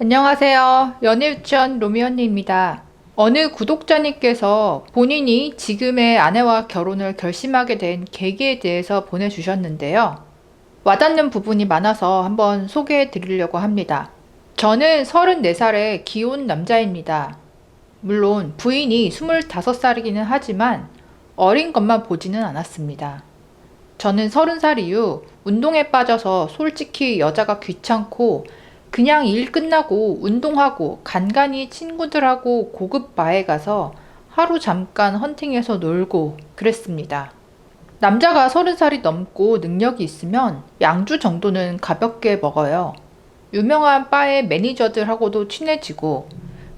안녕하세요. 연애유치원 로미 언니입니다. 어느 구독자님께서 본인이 지금의 아내와 결혼을 결심하게 된 계기에 대해서 보내주셨는데요. 와닿는 부분이 많아서 한번 소개해 드리려고 합니다. 저는 34살의 기혼 남자입니다. 물론 부인이 25살이기는 하지만 어린 것만 보지는 않았습니다. 저는 30살 이후 운동에 빠져서 솔직히 여자가 귀찮고 그냥 일 끝나고 운동하고 간간히 친구들하고 고급 바에 가서 하루 잠깐 헌팅해서 놀고 그랬습니다. 남자가 30살이 넘고 능력이 있으면 양주 정도는 가볍게 먹어요. 유명한 바의 매니저들하고도 친해지고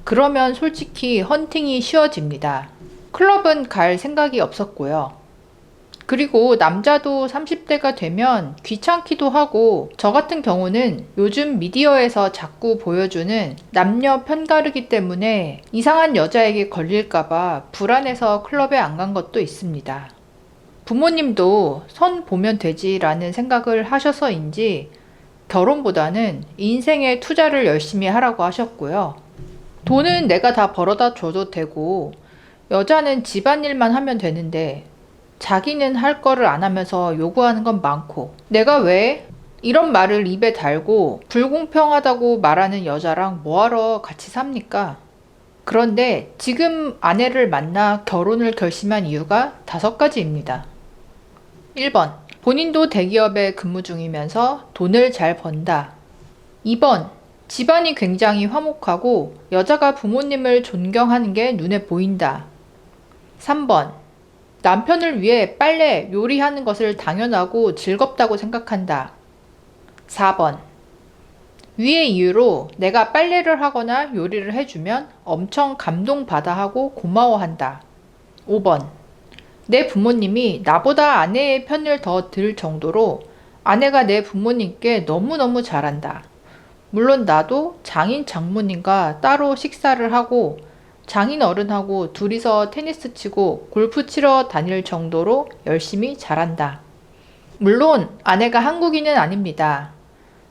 그러면 솔직히 헌팅이 쉬워집니다. 클럽은 갈 생각이 없었고요. 그리고 남자도 30대가 되면 귀찮기도 하고 저 같은 경우는 요즘 미디어에서 자꾸 보여주는 남녀 편가르기 때문에 이상한 여자에게 걸릴까봐 불안해서 클럽에 안 간 것도 있습니다. 부모님도 선 보면 되지라는 생각을 하셔서인지 결혼보다는 인생에 투자를 열심히 하라고 하셨고요. 돈은 내가 다 벌어다 줘도 되고 여자는 집안일만 하면 되는데 자기는 할 거를 안 하면서 요구하는 건 많고 내가 왜 이런 말을 입에 달고 불공평하다고 말하는 여자랑 뭐하러 같이 삽니까? 그런데 지금 아내를 만나 결혼을 결심한 이유가 5가지입니다. 1번, 본인도 대기업에 근무 중이면서 돈을 잘 번다. 2번, 집안이 굉장히 화목하고 여자가 부모님을 존경하는 게 눈에 보인다. 3번, 남편을 위해 빨래, 요리하는 것을 당연하고 즐겁다고 생각한다. 4번. 위의 이유로 내가 빨래를 하거나 요리를 해주면 엄청 감동받아 하고 고마워한다. 5번. 내 부모님이 나보다 아내의 편을 더 들 정도로 아내가 내 부모님께 너무너무 잘한다. 물론 나도 장인 장모님과 따로 식사를 하고 장인 어른하고 둘이서 테니스 치고 골프 치러 다닐 정도로 열심히 잘한다. 물론 아내가 한국인은 아닙니다.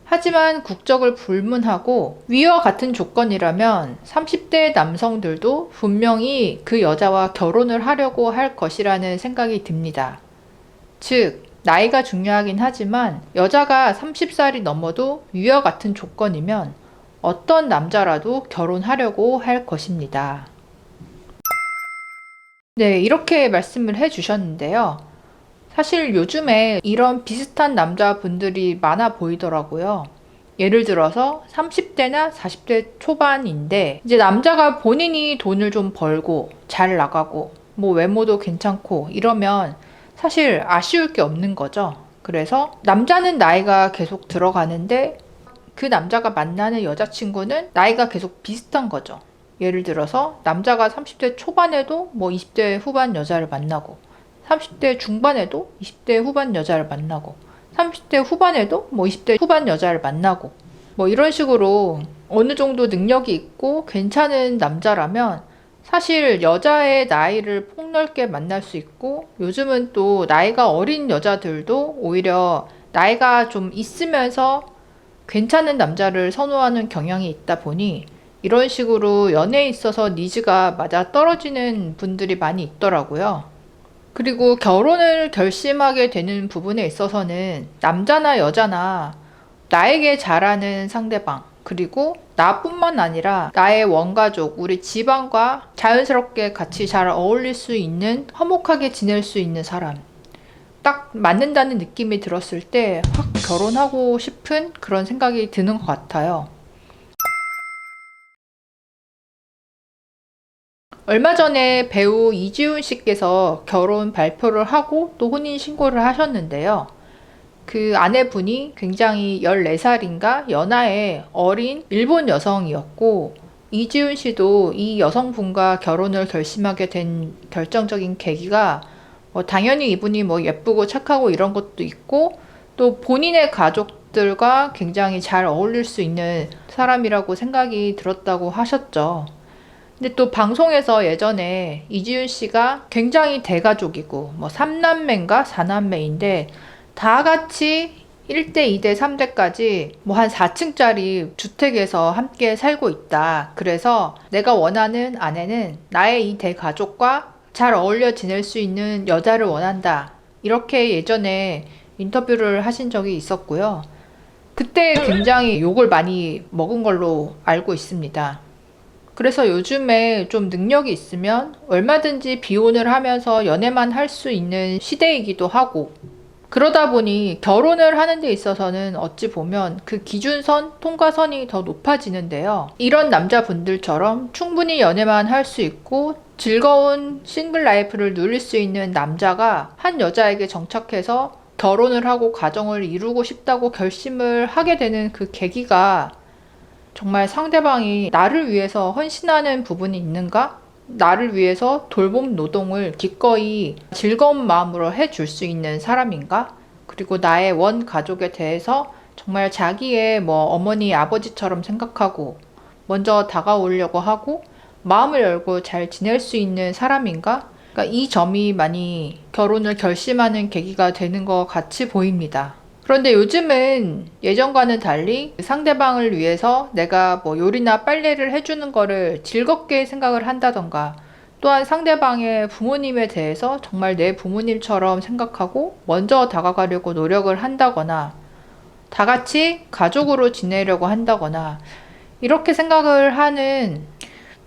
하지만 국적을 불문하고 위와 같은 조건이라면 30대 남성들도 분명히 그 여자와 결혼을 하려고 할 것이라는 생각이 듭니다. 즉, 나이가 중요하긴 하지만 여자가 30살이 넘어도 위와 같은 조건이면 어떤 남자라도 결혼하려고 할 것입니다. 네, 이렇게 말씀을 해주셨는데요. 사실 요즘에 이런 비슷한 남자분들이 많아 보이더라고요. 예를 들어서 30대나 40대 초반인데 이제 남자가 본인이 돈을 좀 벌고 잘 나가고 뭐 외모도 괜찮고 이러면 사실 아쉬울 게 없는 거죠. 그래서 남자는 나이가 계속 들어가는데 그 남자가 만나는 여자친구는 나이가 계속 비슷한 거죠. 예를 들어서 남자가 30대 초반에도 뭐 20대 후반 여자를 만나고 30대 중반에도 20대 후반 여자를 만나고 30대 후반에도 뭐 20대 후반 여자를 만나고 뭐 이런 식으로 어느 정도 능력이 있고 괜찮은 남자라면 사실 여자의 나이를 폭넓게 만날 수 있고 요즘은 또 나이가 어린 여자들도 오히려 나이가 좀 있으면서 괜찮은 남자를 선호하는 경향이 있다 보니 이런 식으로 연애에 있어서 니즈가 맞아 떨어지는 분들이 많이 있더라고요. 그리고 결혼을 결심하게 되는 부분에 있어서는 남자나 여자나 나에게 잘하는 상대방, 그리고 나뿐만 아니라 나의 원가족, 우리 집안과 자연스럽게 같이 잘 어울릴 수 있는, 화목하게 지낼 수 있는 사람. 딱 맞는다는 느낌이 들었을 때 확 결혼하고 싶은 그런 생각이 드는 것 같아요. 얼마 전에 배우 이지훈 씨께서 결혼 발표를 하고 또 혼인 신고를 하셨는데요. 그 아내분이 굉장히 14살인가 연하의 어린 일본 여성이었고, 이지훈 씨도 이 여성분과 결혼을 결심하게 된 결정적인 계기가 당연히 이분이 뭐 예쁘고 착하고 이런 것도 있고, 또 본인의 가족들과 굉장히 잘 어울릴 수 있는 사람이라고 생각이 들었다고 하셨죠. 근데 또 방송에서 예전에 이지훈 씨가 굉장히 대가족이고 뭐 3남매인가 4남매인데 다 같이 1대, 2대, 3대까지 뭐 한 4층짜리 주택에서 함께 살고 있다. 그래서 내가 원하는 아내는 나의 이 대가족과 잘 어울려 지낼 수 있는 여자를 원한다. 이렇게 예전에 인터뷰를 하신 적이 있었고요. 그때 굉장히 욕을 많이 먹은 걸로 알고 있습니다. 그래서 요즘에 좀 능력이 있으면 얼마든지 비혼을 하면서 연애만 할 수 있는 시대이기도 하고, 그러다 보니 결혼을 하는 데 있어서는 어찌 보면 그 기준선, 통과선이 더 높아지는데요. 이런 남자분들처럼 충분히 연애만 할 수 있고 즐거운 싱글 라이프를 누릴 수 있는 남자가 한 여자에게 정착해서 결혼을 하고 가정을 이루고 싶다고 결심을 하게 되는 그 계기가 정말 상대방이 나를 위해서 헌신하는 부분이 있는가? 나를 위해서 돌봄 노동을 기꺼이 즐거운 마음으로 해줄 수 있는 사람인가? 그리고 나의 원 가족에 대해서 정말 자기의 어머니, 아버지처럼 생각하고 먼저 다가오려고 하고 마음을 열고 잘 지낼 수 있는 사람인가? 그러니까 이 점이 많이 결혼을 결심하는 계기가 되는 것 같이 보입니다. 그런데 요즘은 예전과는 달리 상대방을 위해서 내가 요리나 빨래를 해주는 거를 즐겁게 생각을 한다던가, 또한 상대방의 부모님에 대해서 정말 내 부모님처럼 생각하고 먼저 다가가려고 노력을 한다거나, 다 같이 가족으로 지내려고 한다거나, 이렇게 생각을 하는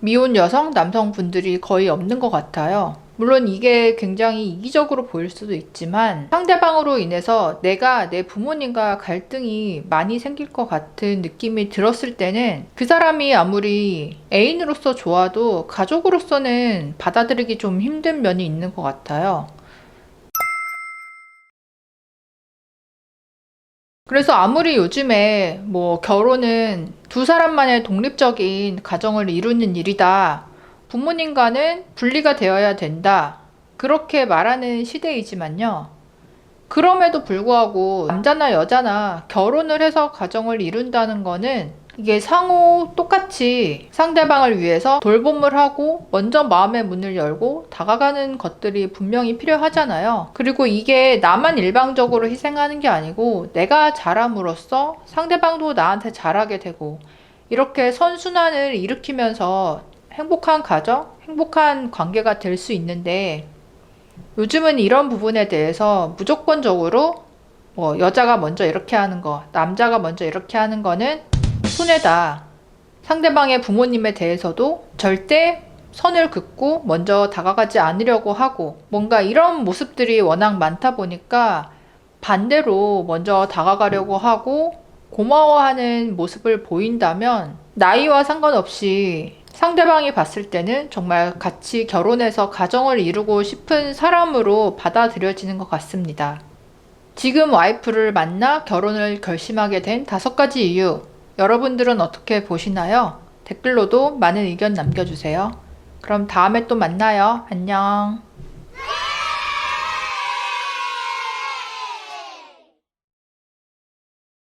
미혼 여성, 남성분들이 거의 없는 것 같아요. 물론 이게 굉장히 이기적으로 보일 수도 있지만 상대방으로 인해서 내가 내 부모님과 갈등이 많이 생길 것 같은 느낌이 들었을 때는 그 사람이 아무리 애인으로서 좋아도 가족으로서는 받아들이기 좀 힘든 면이 있는 것 같아요. 그래서 아무리 요즘에 결혼은 두 사람만의 독립적인 가정을 이루는 일이다. 부모님과는 분리가 되어야 된다. 그렇게 말하는 시대이지만요. 그럼에도 불구하고 남자나 여자나 결혼을 해서 가정을 이룬다는 거는 이게 상호 똑같이 상대방을 위해서 돌봄을 하고 먼저 마음의 문을 열고 다가가는 것들이 분명히 필요하잖아요. 그리고 이게 나만 일방적으로 희생하는 게 아니고 내가 잘함으로써 상대방도 나한테 잘하게 되고, 이렇게 선순환을 일으키면서 행복한 가정, 행복한 관계가 될 수 있는데, 요즘은 이런 부분에 대해서 무조건적으로 여자가 먼저 이렇게 하는 거, 남자가 먼저 이렇게 하는 거는 손해다. 상대방의 부모님에 대해서도 절대 선을 긋고 먼저 다가가지 않으려고 하고, 뭔가 이런 모습들이 워낙 많다 보니까 반대로 먼저 다가가려고 하고 고마워하는 모습을 보인다면 나이와 상관없이 상대방이 봤을 때는 정말 같이 결혼해서 가정을 이루고 싶은 사람으로 받아들여지는 것 같습니다. 지금 와이프를 만나 결혼을 결심하게 된 5가지 이유, 여러분들은 어떻게 보시나요? 댓글로도 많은 의견 남겨주세요. 그럼 다음에 또 만나요. 안녕.